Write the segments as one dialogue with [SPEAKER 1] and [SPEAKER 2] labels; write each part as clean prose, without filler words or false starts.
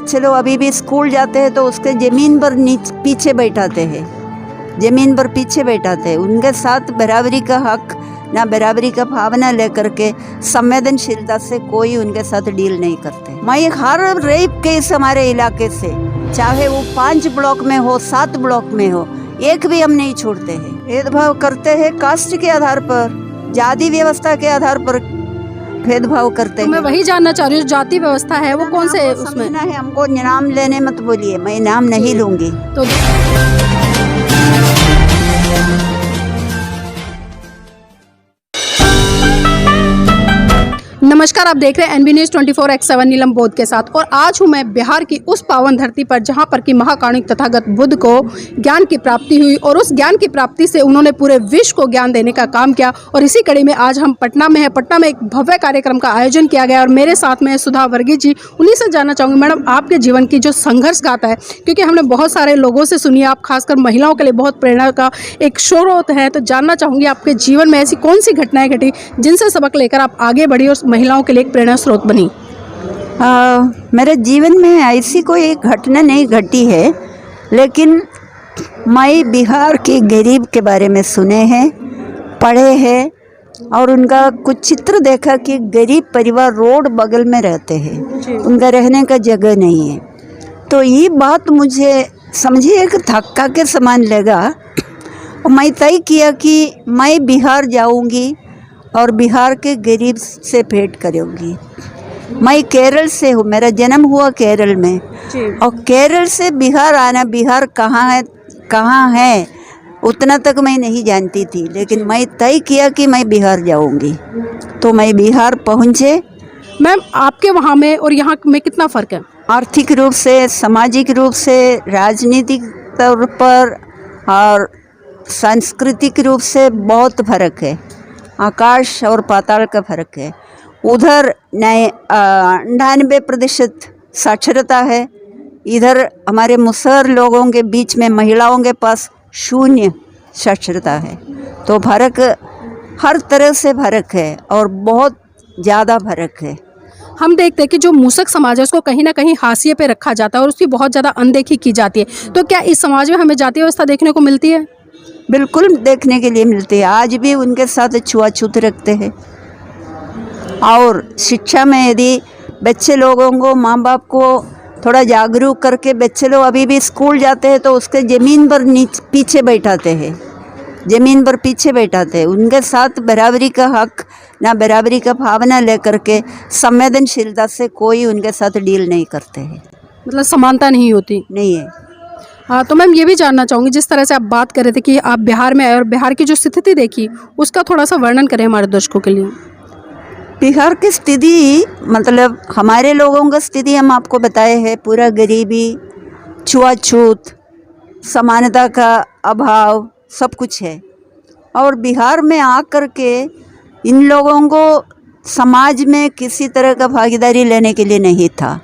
[SPEAKER 1] बच्चे लोग अभी भी स्कूल जाते हैं तो उसके ज़मीन पर पीछे बैठाते हैं, ज़मीन पर पीछे बैठाते हैं। उनके साथ बराबरी का हक ना बराबरी का भावना लेकर के संवेदनशीलता से कोई उनके साथ डील नहीं करते। मैं हर रेप केस हमारे इलाके से, चाहे वो 5 ब्लॉक में हो 7 ब्लॉक में हो, एक भी हम नहीं छोड़ते हैं। भेदभाव करते हैं कास्ट के आधार पर, जाति व्यवस्था के आधार पर भेदभाव करते हैं।
[SPEAKER 2] मैं वही जानना चाह रही हूँ, जाति व्यवस्था है वो कौन से उसमें
[SPEAKER 1] है? हमको नाम लेने मत बोलिए, मैं नाम नहीं लूंगी।
[SPEAKER 2] तो नमस्कार, आप देख रहे हैं एनबी न्यूज़ 24/7 नीलम बोध के साथ। और आज हूँ मैं बिहार की उस पावन धरती पर जहाँ पर कि महाकारुणिक तथागत बुद्ध को ज्ञान की प्राप्ति हुई और उस ज्ञान की प्राप्ति से उन्होंने पूरे विश्व को ज्ञान देने का काम किया। और इसी कड़ी में आज हम पटना में हैं। पटना में एक भव्य कार्यक्रम का आयोजन किया गया और मेरे साथ में है सुधा वर्गीस जी। उन्हीं से जानना चाहूँगी, मैडम आपके जीवन की जो संघर्ष गाथा है, क्योंकि हमने बहुत सारे लोगों से सुनी, आप खासकर महिलाओं के लिए बहुत प्रेरणा का एक स्रोत है। तो जानना चाहूँगी आपके जीवन में ऐसी कौन सी घटनाएं घटी जिनसे सबक लेकर आप आगे बढ़ी और महिलाओं के लिए एक प्रेरणा स्रोत बनी?
[SPEAKER 1] मेरे जीवन में ऐसी कोई घटना नहीं घटी है, लेकिन मैं बिहार के गरीब के बारे में सुने हैं, पढ़े हैं और उनका कुछ चित्र देखा कि गरीब परिवार रोड बगल में रहते हैं, उनका रहने का जगह नहीं है। तो ये बात मुझे समझिए एक धक्का के समान लगा और मैं तय किया कि मैं बिहार जाऊंगी और बिहार के गरीब से भेंट करूंगी। मैं केरल से हूँ, मेरा जन्म हुआ केरल में और केरल से बिहार आना, बिहार कहाँ है उतना तक मैं नहीं जानती थी, लेकिन मैं तय किया कि मैं बिहार जाऊंगी। तो मैं बिहार पहुँचे।
[SPEAKER 2] मैम, आपके वहाँ में और यहाँ में कितना फ़र्क है?
[SPEAKER 1] आर्थिक रूप से, सामाजिक रूप से, राजनीतिक तौर पर और सांस्कृतिक रूप से बहुत फर्क है। आकाश और पाताल का फर्क है। उधर 98% साक्षरता है, इधर हमारे मुसहर लोगों के बीच में महिलाओं के पास 0 साक्षरता है। तो फर्क हर तरह से फर्क है और बहुत ज़्यादा फर्क है।
[SPEAKER 2] हम देखते हैं कि जो मूसक समाज है उसको कहीं ना कहीं हाशिए पे रखा जाता है और उसकी बहुत ज़्यादा अनदेखी की जाती है। तो क्या इस समाज में हमें जाति व्यवस्था देखने को मिलती है?
[SPEAKER 1] बिल्कुल देखने के लिए मिलती है। आज भी उनके साथ छुआछूत रखते हैं। और शिक्षा में यदि बच्चे लोगों को, माँ बाप को थोड़ा जागरूक करके बच्चे लोग अभी भी स्कूल जाते हैं तो उसके ज़मीन पर पीछे बैठाते हैं, ज़मीन पर पीछे बैठाते हैं। उनके साथ बराबरी का हक ना बराबरी का भावना लेकर के संवेदनशीलता से कोई उनके साथ डील नहीं करते हैं।
[SPEAKER 2] मतलब समानता नहीं होती?
[SPEAKER 1] नहीं है।
[SPEAKER 2] हाँ, तो मैम ये भी जानना चाहूँगी, जिस तरह से आप बात कर रहे थे कि आप बिहार में आए और बिहार की जो स्थिति देखी उसका थोड़ा सा वर्णन करें हमारे दर्शकों के लिए।
[SPEAKER 1] बिहार की स्थिति मतलब हमारे लोगों का स्थिति हम आपको बताए हैं, पूरा गरीबी, छुआछूत, समानता का अभाव सब कुछ है। और बिहार में आकर के इन लोगों को समाज में किसी तरह का भागीदारी लेने के लिए नहीं था।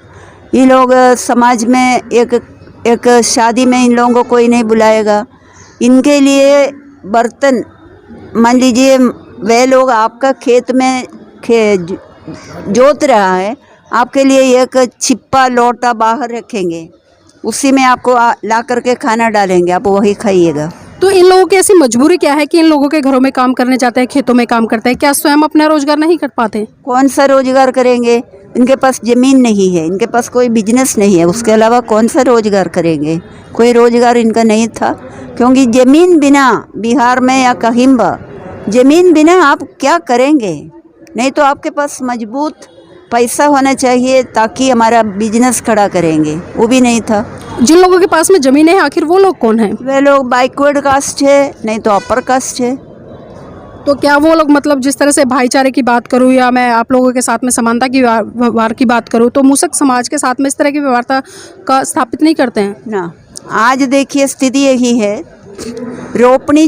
[SPEAKER 1] ये लोग समाज में एक शादी में इन लोगों को कोई नहीं बुलाएगा। इनके लिए बर्तन, मान लीजिए वे लोग आपका खेत में जोत रहा है, आपके लिए एक छिप्पा लोटा बाहर रखेंगे, उसी में आपको ला करके खाना डालेंगे, आप वही खाइएगा।
[SPEAKER 2] तो इन लोगों की ऐसी मजबूरी क्या है कि इन लोगों के घरों में काम करने जाते हैं, खेतों में काम करते हैं? क्या स्वयं अपना रोजगार नहीं कर पाते? कौन
[SPEAKER 1] सा रोजगार करेंगे? इनके पास ज़मीन नहीं है, इनके पास कोई बिजनेस नहीं है, उसके अलावा कौन सा रोजगार करेंगे? कोई रोजगार इनका नहीं था, क्योंकि ज़मीन बिना बिहार में या कहीं ज़मीन बिना आप क्या करेंगे? नहीं तो आपके पास मजबूत पैसा होना चाहिए ताकि हमारा बिजनेस खड़ा करेंगे, वो भी नहीं था।
[SPEAKER 2] जिन लोगों के पास में ज़मीन है, आखिर वो लोग कौन हैं?
[SPEAKER 1] वे लोग बैकवर्ड कास्ट है, नहीं तो अपर कास्ट है।
[SPEAKER 2] तो क्या वो लोग, मतलब जिस तरह से भाईचारे की बात करूँ या मैं आप लोगों के साथ में समानता की व्यवहार की बात करूँ, तो मूसक समाज के साथ में इस तरह की व्यवहारता का स्थापित नहीं करते हैं
[SPEAKER 1] ना? आज देखिए स्थिति यही है। रोपनी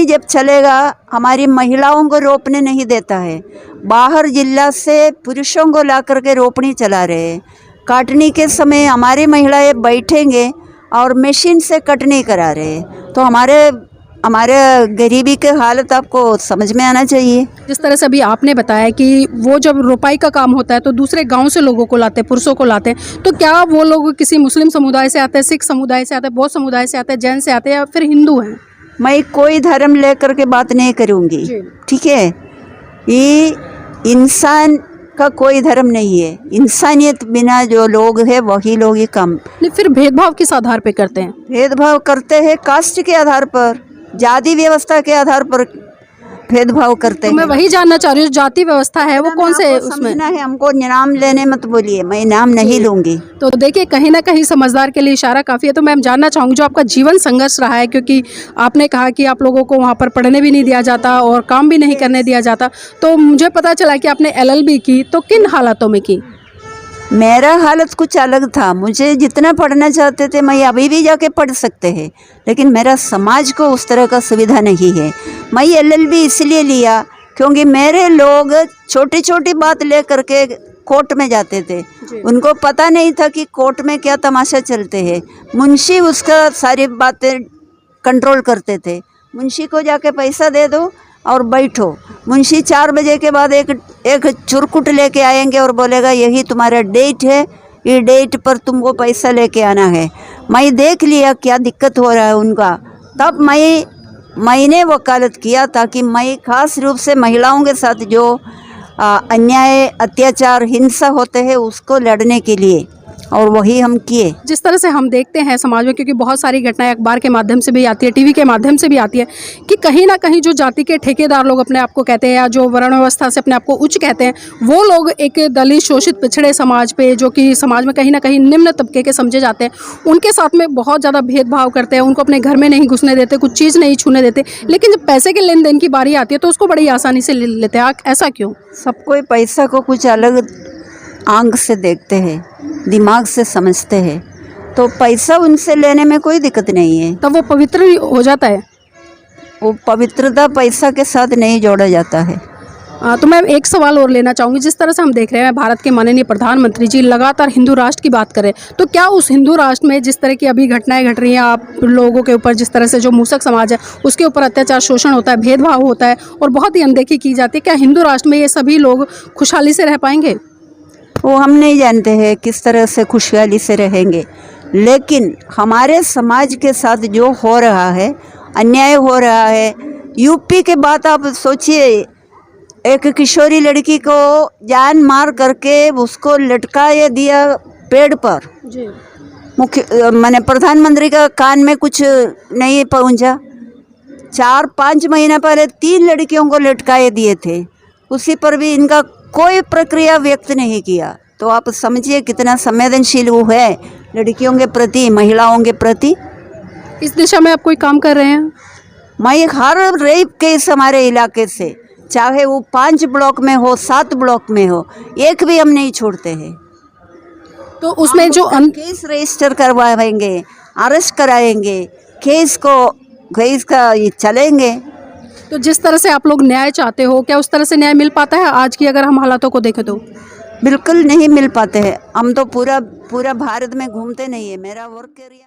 [SPEAKER 1] जब चलेगा हमारी महिलाओं को रोपने नहीं देता है। बाहर जिला से पुरुषों को ला करके रोपनी चला रहे हैं। काटने के समय हमारी महिलाएं बैठेंगे और मशीन से कटनी करा रहे हैं। तो हमारे गरीबी के हालत आपको समझ में आना चाहिए।
[SPEAKER 2] जिस तरह से अभी आपने बताया कि वो जब रोपाई का काम होता है तो दूसरे गांव से लोगों को लाते हैं, पुरुषों को लाते हैं, तो क्या वो लोग किसी मुस्लिम समुदाय से आते हैं, सिख समुदाय से आते हैं, बौद्ध समुदाय से आते हैं, जैन से आते हैं या फिर हिंदू हैं?
[SPEAKER 1] मैं कोई धर्म लेकर के बात नहीं करूँगी,
[SPEAKER 2] जी।
[SPEAKER 1] ठीक है। ये इंसान का कोई धर्म नहीं है, इंसानियत बिना जो लोग हैं वही लोग ये काम
[SPEAKER 2] नहीं, फिर भेदभाव किस आधार पे करते हैं?
[SPEAKER 1] भेदभाव करते हैं, कास्ट के आधार पर, जाति व्यवस्था के आधार पर भेदभाव करते
[SPEAKER 2] तो मैं
[SPEAKER 1] हैं।
[SPEAKER 2] वही जानना चाह रही हूँ, जाति व्यवस्था है वो कौन से
[SPEAKER 1] आपको
[SPEAKER 2] उसमें?
[SPEAKER 1] समझना है, हमको नाम लेने मत बोलिए, मैं नाम नहीं लूँगी।
[SPEAKER 2] तो देखिए कहीं ना कहीं समझदार के लिए इशारा काफ़ी है। तो मैं जानना चाहूँगी जो आपका जीवन संघर्ष रहा है, क्योंकि आपने कहा कि आप लोगों को वहाँ पर पढ़ने भी नहीं दिया जाता और काम भी नहीं करने दिया जाता, तो मुझे पता चला कि आपने LLB की, तो किन हालातों में की?
[SPEAKER 1] मेरा हालत कुछ अलग था, मुझे जितना पढ़ना चाहते थे मैं अभी भी जाके पढ़ सकते हैं, लेकिन मेरा समाज को उस तरह का सुविधा नहीं है। मैं LLB इसलिए लिया क्योंकि मेरे लोग छोटी छोटी बात ले करके कोर्ट में जाते थे, उनको पता नहीं था कि कोर्ट में क्या तमाशा चलते हैं। मुंशी उसका सारी बातें कंट्रोल करते थे। मुंशी को जाके पैसा दे दो और बैठो, मुंशी 4 बजे के बाद एक चुरकुट लेके आएंगे और बोलेगा यही तुम्हारा डेट है, ये डेट पर तुमको पैसा लेके आना है। मैं देख लिया क्या दिक्कत हो रहा है उनका, तब मैंने वकालत किया ताकि मैं खास रूप से महिलाओं के साथ जो अन्याय, अत्याचार, हिंसा होते हैं उसको लड़ने के लिए, और वही हम किए।
[SPEAKER 2] जिस तरह से हम देखते हैं समाज में, क्योंकि बहुत सारी घटनाएं अखबार के माध्यम से भी आती है, टीवी के माध्यम से भी आती है, कि कहीं ना कहीं जो जाति के ठेकेदार लोग अपने आप को कहते हैं या जो वर्ण व्यवस्था से अपने आप को उच्च कहते हैं, वो लोग एक दलित, शोषित, पिछड़े समाज पे, जो कि समाज में कहीं ना कहीं निम्न तबके के समझे जाते हैं, उनके साथ में बहुत ज़्यादा भेदभाव करते हैं, उनको अपने घर में नहीं घुसने देते, कुछ चीज़ नहीं छूने देते। लेकिन जब पैसे के लेन देन की बारी आती है तो उसको बड़ी आसानी से ले लेते हैं। ऐसा क्यों?
[SPEAKER 1] सब कोई पैसा को कुछ अलग आंख से देखते हैं, दिमाग से समझते हैं, तो पैसा उनसे लेने में कोई दिक्कत नहीं है।
[SPEAKER 2] तब वो पवित्र हो जाता है?
[SPEAKER 1] वो पवित्रता पैसा के साथ नहीं जोड़ा जाता है।
[SPEAKER 2] तो मैं एक सवाल और लेना चाहूँगी। जिस तरह से हम देख रहे हैं भारत के माननीय प्रधानमंत्री जी लगातार हिंदू राष्ट्र की बात करें, तो क्या उस हिंदू राष्ट्र में जिस तरह की अभी घटनाएं घट रही हैं आप लोगों के ऊपर, जिस तरह से जो मूसक समाज है उसके ऊपर अत्याचार, शोषण होता है, भेदभाव होता है और बहुत ही अनदेखी की जाती है, क्या हिंदू राष्ट्र में ये सभी लोग खुशहाली से रह पाएंगे?
[SPEAKER 1] वो हम नहीं जानते हैं किस तरह से खुशहाली से रहेंगे, लेकिन हमारे समाज के साथ जो हो रहा है, अन्याय हो रहा है। यूपी के बात आप सोचिए, एक किशोरी लड़की को जान मार करके उसको लटकाए दिया पेड़ पर।
[SPEAKER 2] जी।
[SPEAKER 1] माने प्रधानमंत्री का कान में कुछ नहीं पहुंचा। 4-5 महीना पहले 3 लड़कियों को लटकाए दिए थे, उसी पर भी इनका कोई प्रक्रिया व्यक्त नहीं किया। तो आप समझिए कितना संवेदनशील वो है लड़कियों के प्रति, महिलाओं के प्रति।
[SPEAKER 2] इस दिशा में आप कोई काम कर रहे हैं?
[SPEAKER 1] मैं हर रेप केस हमारे इलाके से, चाहे वो 5 ब्लॉक में हो, 7 ब्लॉक में हो, एक भी हम नहीं छोड़ते हैं।
[SPEAKER 2] तो उसमें जो
[SPEAKER 1] केस रजिस्टर करवाएंगे, अरेस्ट कराएंगे, केस का ये चलेंगे।
[SPEAKER 2] तो जिस तरह से आप लोग न्याय चाहते हो, क्या उस तरह से न्याय मिल पाता है आज की अगर हम हालातों को देखें तो?
[SPEAKER 1] बिल्कुल नहीं मिल पाते हैं। हम तो पूरा भारत में घूमते नहीं है, मेरा वर्क एरिया